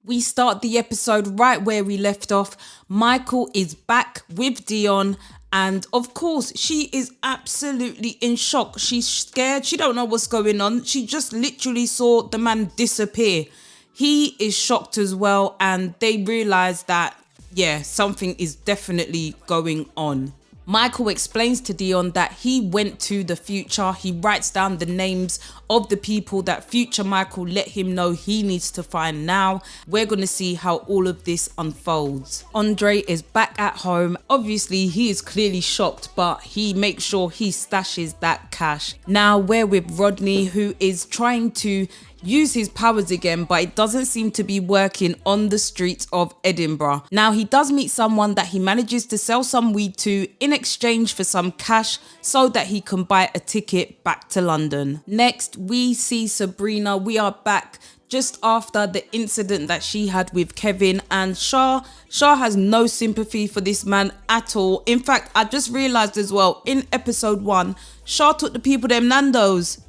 We start the episode right where we left off. Michael is back with Dion, and of course she is absolutely in shock. She's scared. She don't know what's going on. She just literally saw the man disappear. He is shocked as well, and they realize that, yeah, something is definitely going on. Michael explains to Dion that he went to the future. He writes down the names of the people that future Michael let him know he needs to find now. We're going to see how all of this unfolds. Andre is back at home. Obviously, he is clearly shocked, but he makes sure he stashes that cash. Now we're with Rodney, who is trying to use his powers again, but it doesn't seem to be working on the streets of Edinburgh. Now he does meet someone that he manages to sell some weed to in exchange for some cash so that he can buy a ticket back to London. Next we see Sabrina. We are back just after the incident that she had with Kevin, and Sha has no sympathy for this man at all. In fact, I just realized as well, in episode 1, Sha took the people them Nando's.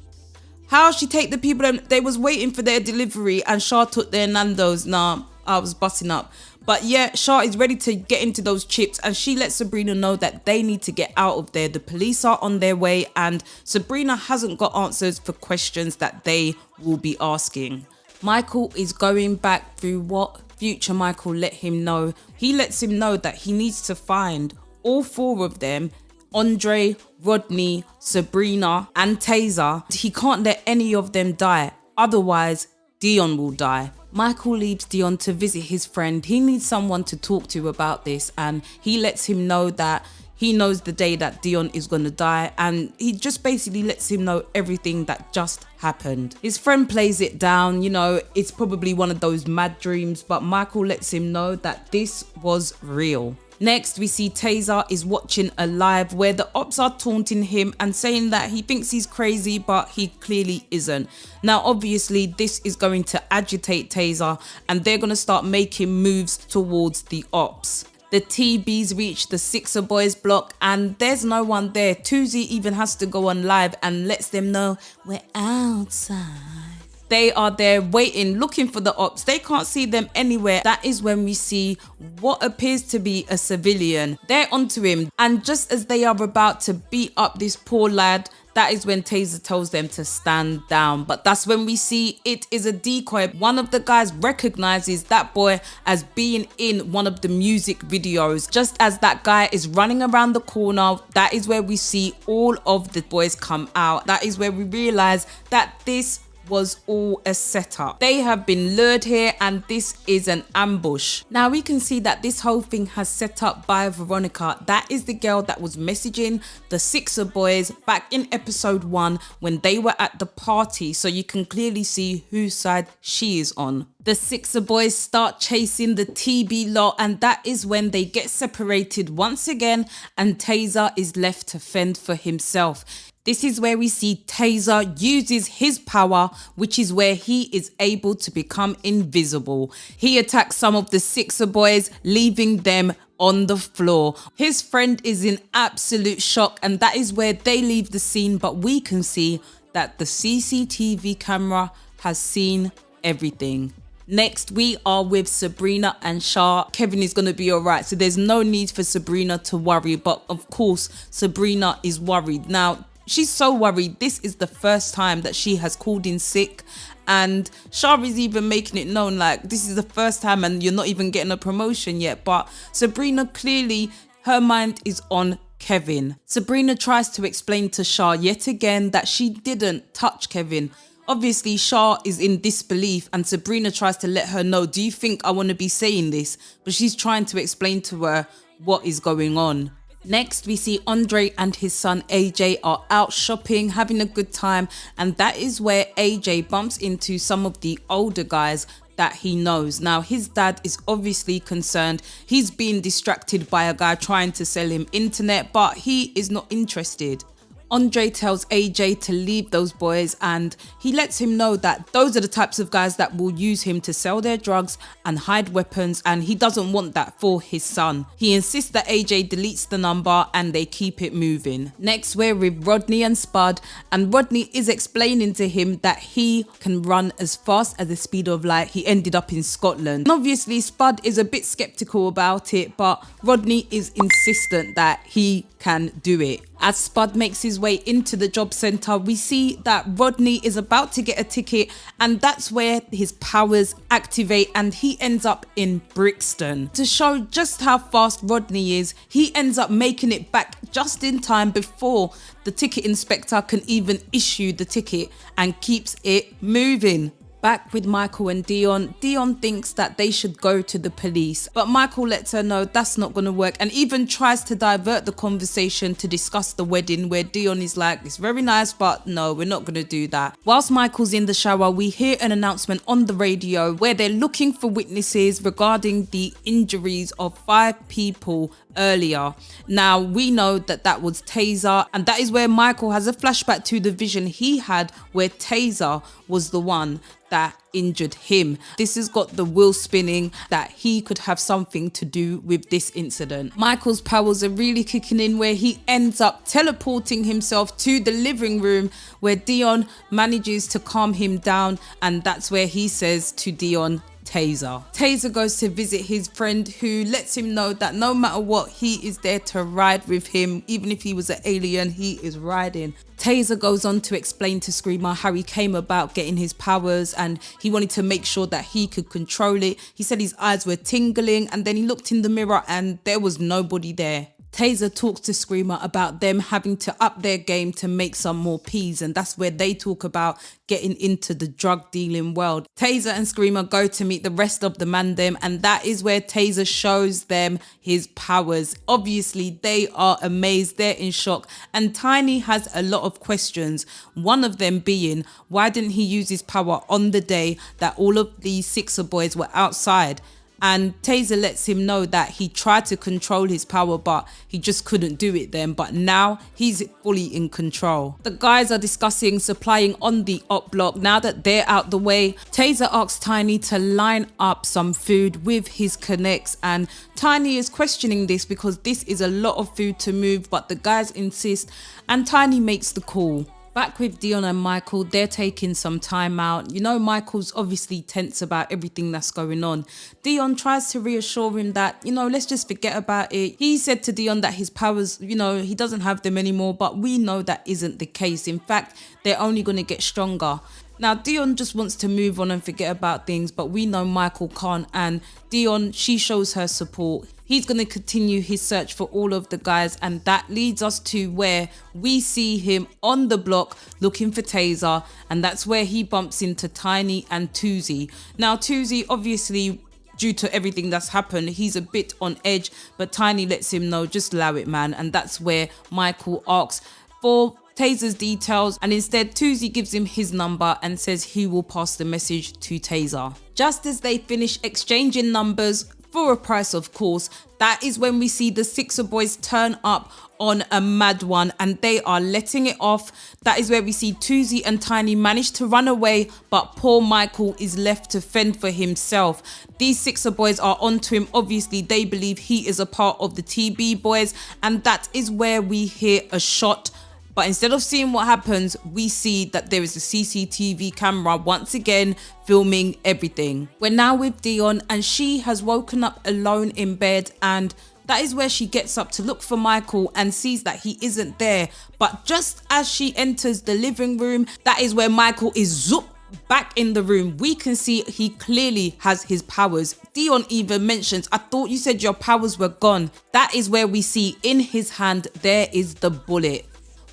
How she take the people that they was waiting for their delivery and Sha took their Nando's? Nah, I was busting up. But yeah, Sha is ready to get into those chips, and she lets Sabrina know that they need to get out of there. The police are on their way, and Sabrina hasn't got answers for questions that they will be asking. Michael is going back through what future Michael let him know. He lets him know that he needs to find all 4 of them: Andre, Rodney, Sabrina and Tazer. He can't let any of them die, otherwise Dion will die. Michael leaves Dion to visit his friend. He needs someone to talk to about this, and he lets him know that he knows the day that Dion is going to die, and he just basically lets him know everything that just happened. His friend plays it down, you know, it's probably one of those mad dreams, but Michael lets him know that this was real. Next, we see Tazer is watching a live where the ops are taunting him and saying that he thinks he's crazy, but he clearly isn't. Now, obviously, this is going to agitate Tazer, and they're going to start making moves towards the ops. The TBs reach the Sixer Boys block, and there's no one there. Tuzy even has to go on live and lets them know we're outside. They are there waiting, looking for the ops. They can't see them anywhere. That is when we see what appears to be a civilian. They're onto him, and just as they are about to beat up this poor lad, that is when Taser tells them to stand down. But that's when we see it is a decoy. One of the guys recognizes that boy as being in one of the music videos. Just as that guy is running around the corner, that is where we see all of the boys come out. That is where we realize that this was all a setup. They have been lured here, and this is an ambush. Now we can see that this whole thing has set up by Veronica. That is the girl that was messaging the Sixer Boys back in episode 1 when they were at the party, so you can clearly see whose side she is on. The Sixer Boys start chasing the TB lot, and that is when they get separated once again, and Tazer is left to fend for himself. This is where we see Tazer uses his power, which is where he is able to become invisible. He attacks some of the Sixer Boys, leaving them on the floor. His friend is in absolute shock, and that is where they leave the scene, but we can see that the CCTV camera has seen everything. Next, we are with Sabrina and Sha. Kevin is going to be all right, so there's no need for Sabrina to worry, but of course, Sabrina is worried. Now, she's so worried. This is the first time that she has called in sick, and Sha is even making it known like this is the first time and you're not even getting a promotion yet. But Sabrina, clearly her mind is on Kevin. Sabrina tries to explain to Sha yet again that she didn't touch Kevin. Obviously, Sha is in disbelief, and Sabrina tries to let her know, do you think I want to be saying this? But she's trying to explain to her what is going on. Next, we see Andre and his son AJ are out shopping, having a good time, and that is where AJ bumps into some of the older guys that he knows. Now, his dad is obviously concerned. He's being distracted by a guy trying to sell him internet, but he is not interested. Andre tells AJ to leave those boys, and he lets him know that those are the types of guys that will use him to sell their drugs and hide weapons, and he doesn't want that for his son. He insists that AJ deletes the number and they keep it moving. Next, we're with Rodney and Spud, and Rodney is explaining to him that he can run as fast as the speed of light. He ended up in Scotland. And obviously Spud is a bit skeptical about it, but Rodney is insistent that he can do it. As Spud makes his way into the job centre, we see that Rodney is about to get a ticket, and that's where his powers activate and he ends up in Brixton. To show just how fast Rodney is, he ends up making it back just in time before the ticket inspector can even issue the ticket, and keeps it moving. Back with Michael and Dion, Dion thinks that they should go to the police, but Michael lets her know that's not going to work, and even tries to divert the conversation to discuss the wedding, where Dion is like, it's very nice, but no, we're not going to do that. Whilst Michael's in the shower, we hear an announcement on the radio where they're looking for witnesses regarding the injuries of 5 people earlier. Now we know that that was Tazer, and that is where Michael has a flashback to the vision he had where Tazer was the one that injured him. This has got the wheel spinning that he could have something to do with this incident. Michael's powers are really kicking in, where he ends up teleporting himself to the living room, where Dion manages to calm him down, and that's where he says to Dion, Taser. Taser goes to visit his friend, who lets him know that no matter what, he is there to ride with him. Even if he was an alien, he is riding. Taser goes on to explain to Screamer how he came about getting his powers, and he wanted to make sure that he could control it. He said his eyes were tingling, and then he looked in the mirror and there was nobody there. Taser talks to Screamer about them having to up their game to make some more peas, and that's where they talk about getting into the drug dealing world. Taser and Screamer go to meet the rest of the mandem, and that is where Taser shows them his powers. Obviously they are amazed, they're in shock, and Tiny has a lot of questions. One of them being, why didn't he use his power on the day that all of these Sixer boys were outside? And Taser lets him know that he tried to control his power, but he just couldn't do it then. But now he's fully in control. The guys are discussing supplying on the op block. Now that they're out the way, Taser asks Tiny to line up some food with his connects. And Tiny is questioning this because this is a lot of food to move, but the guys insist, and Tiny makes the call. Back with Dion and Michael, they're taking some time out. You know, Michael's obviously tense about everything that's going on. Dion tries to reassure him that, you know, let's just forget about it. He said to Dion that his powers, you know, he doesn't have them anymore, but we know that isn't the case. In fact, they're only going to get stronger. Now, Dion just wants to move on and forget about things, but we know Michael can't, and Dion, she shows her support. He's going to continue his search for all of the guys, and that leads us to where we see him on the block looking for Taser, and that's where he bumps into Tiny and Tuzy. Now, Tuzy, obviously, due to everything that's happened, he's a bit on edge, but Tiny lets him know, just allow it, man, and that's where Michael asks for Taser's details, and instead Tuzy gives him his number and says he will pass the message to Taser. Just as they finish exchanging numbers, for a price of course, that is when we see the Sixer boys turn up on a mad one, and they are letting it off. That is where we see Tuzy and Tiny manage to run away, but poor Michael is left to fend for himself. These Sixer boys are onto him. Obviously they believe he is a part of the TB boys, and that is where we hear a shot. But instead of seeing what happens, we see that there is a CCTV camera once again filming everything. We're now with Dion, and she has woken up alone in bed, and that is where she gets up to look for Michael and sees that he isn't there. But just as she enters the living room, that is where Michael is zoop back in the room. We can see he clearly has his powers. Dion even mentions, I thought you said your powers were gone. That is where we see in his hand there is the bullet.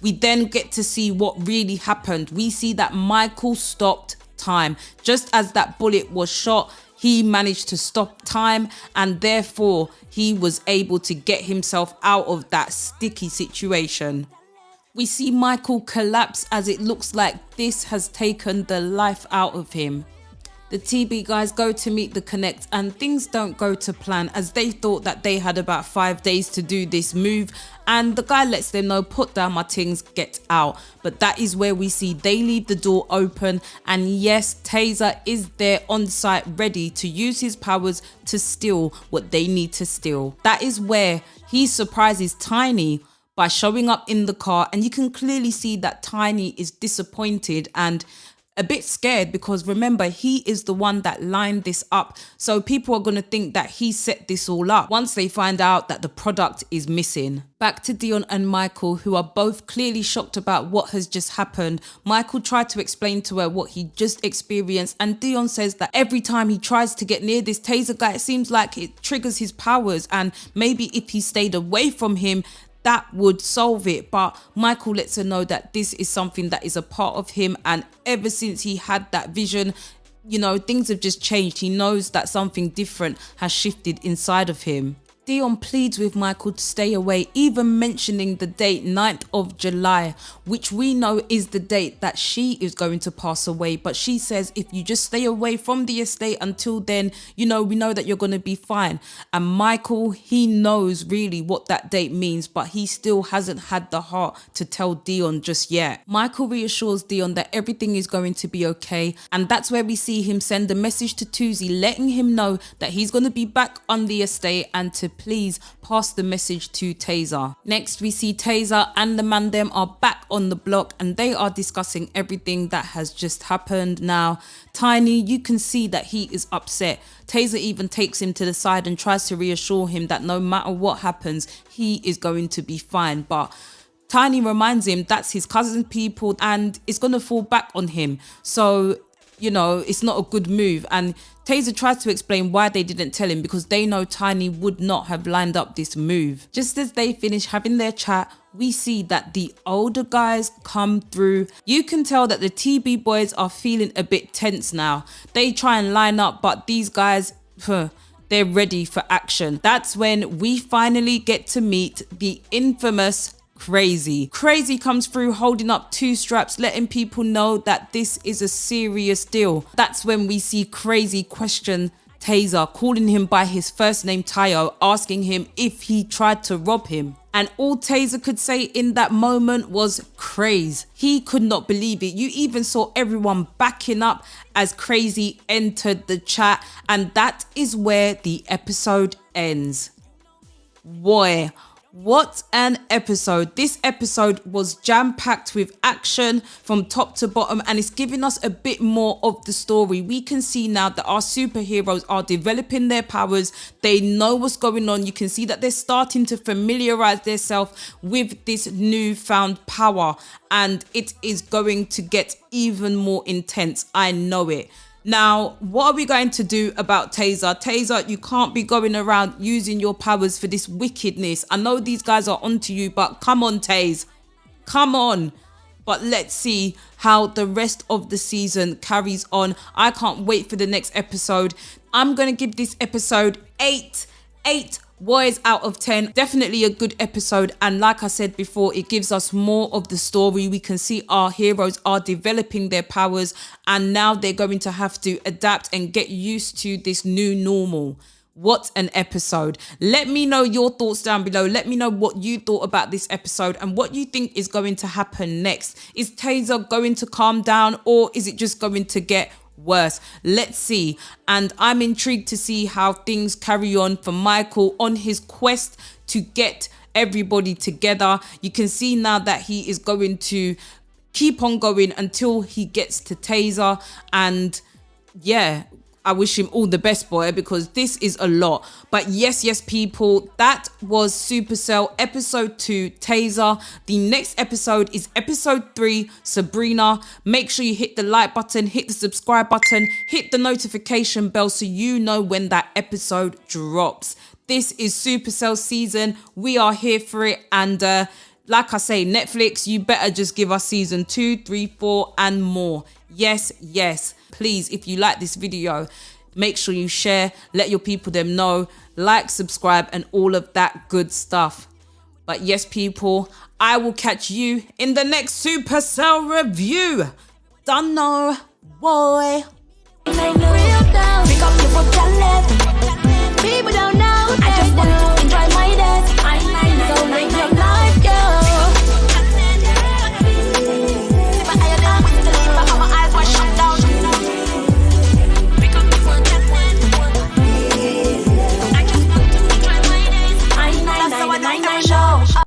We then get to see what really happened. We see that Michael stopped time. Just as that bullet was shot, he managed to stop time, and therefore he was able to get himself out of that sticky situation. We see Michael collapse as it looks like this has taken the life out of him. The TB guys go to meet the Connect and things don't go to plan, as they thought that they had about 5 days to do this move, and the guy lets them know, put down my things, get out. But that is where we see they leave the door open, and yes, Taser is there on site ready to use his powers to steal what they need to steal. That is where he surprises Tiny by showing up in the car, and you can clearly see that Tiny is disappointed and a bit scared, because remember, he is the one that lined this up, so people are going to think that he set this all up once they find out that the product is missing. Back to Dion and Michael, who are both clearly shocked about what has just happened. Michael tried to explain to her what he just experienced, and Dion says that every time he tries to get near this Taser guy, it seems like it triggers his powers, and maybe if he stayed away from him, that would solve it. But Michael lets her know that this is something that is a part of him, and ever since he had that vision, you know, things have just changed. He knows that something different has shifted inside of him. Dion pleads with Michael to stay away, even mentioning the date 9th of July, which we know is the date that she is going to pass away. But she says, if you just stay away from the estate until then, you know, we know that you're going to be fine. And Michael, he knows really what that date means, but he still hasn't had the heart to tell Dion just yet. Michael reassures Dion that everything is going to be okay. And that's where we see him send a message to Tuzy, letting him know that he's going to be back on the estate and to please pass the message to Taser. Next, we see Taser and the man them are back on the block, and they are discussing everything that has just happened. Now, Tiny, you can see that he is upset. Taser even takes him to the side and tries to reassure him that no matter what happens, he is going to be fine. But Tiny reminds him that's his cousin's people and it's going to fall back on him. So, you know, it's not a good move. And Taser tries to explain why they didn't tell him, because they know Tiny would not have lined up this move. Just as they finish having their chat, we see that the older guys come through. You can tell that the TB boys are feeling a bit tense now. They try and line up, but these guys, they're ready for action. That's when we finally get to meet the infamous Crazy. Crazy comes through holding up 2 straps, letting people know that this is a serious deal. That's when we see Crazy question Taser, calling him by his first name Tayo, asking him if he tried to rob him. And all Taser could say in that moment was craze. He could not believe it. You even saw everyone backing up as Crazy entered the chat, and that is where the episode ends. Boy, what an episode. This episode was jam-packed with action from top to bottom, and it's giving us a bit more of the story. We can see now that our superheroes are developing their powers. They know what's going on. You can see that they're starting to familiarize themselves with this newfound power, and it is going to get even more intense. I know it. Now, what are we going to do about Taser? Taser, you can't be going around using your powers for this wickedness. I know these guys are onto you, but come on, Taze. Come on. But let's see how the rest of the season carries on. I can't wait for the next episode. I'm going to give this episode 8 boys out of 10. Definitely a good episode, and like I said before, it gives us more of the story. We can see our heroes are developing their powers, and now they're going to have to adapt and get used to this new normal. What an episode. Let me know your thoughts down below. Let me know what you thought about this episode and what you think is going to happen next. Is Taser going to calm down, or is it just going to get worse? Let's see. And I'm intrigued to see how things carry on for Michael on his quest to get everybody together. You can see now that he is going to keep on going until he gets to Taser, and yeah, I wish him all the best, boy, because this is a lot. But yes, people, that was Supacell episode 2, Taser. The next episode is episode 3, Sabrina. Make sure you hit the like button, hit the subscribe button, hit the notification bell so you know when that episode drops. This is Supacell season. We are here for it. And like I say, Netflix, you better just give us season 2, 3, 4 and more. Yes. Please, if you like this video, make sure you share, let your people them know, like, subscribe, and all of that good stuff. But yes, people, I will catch you in the next Supacell review. Dunno, boy. top your foot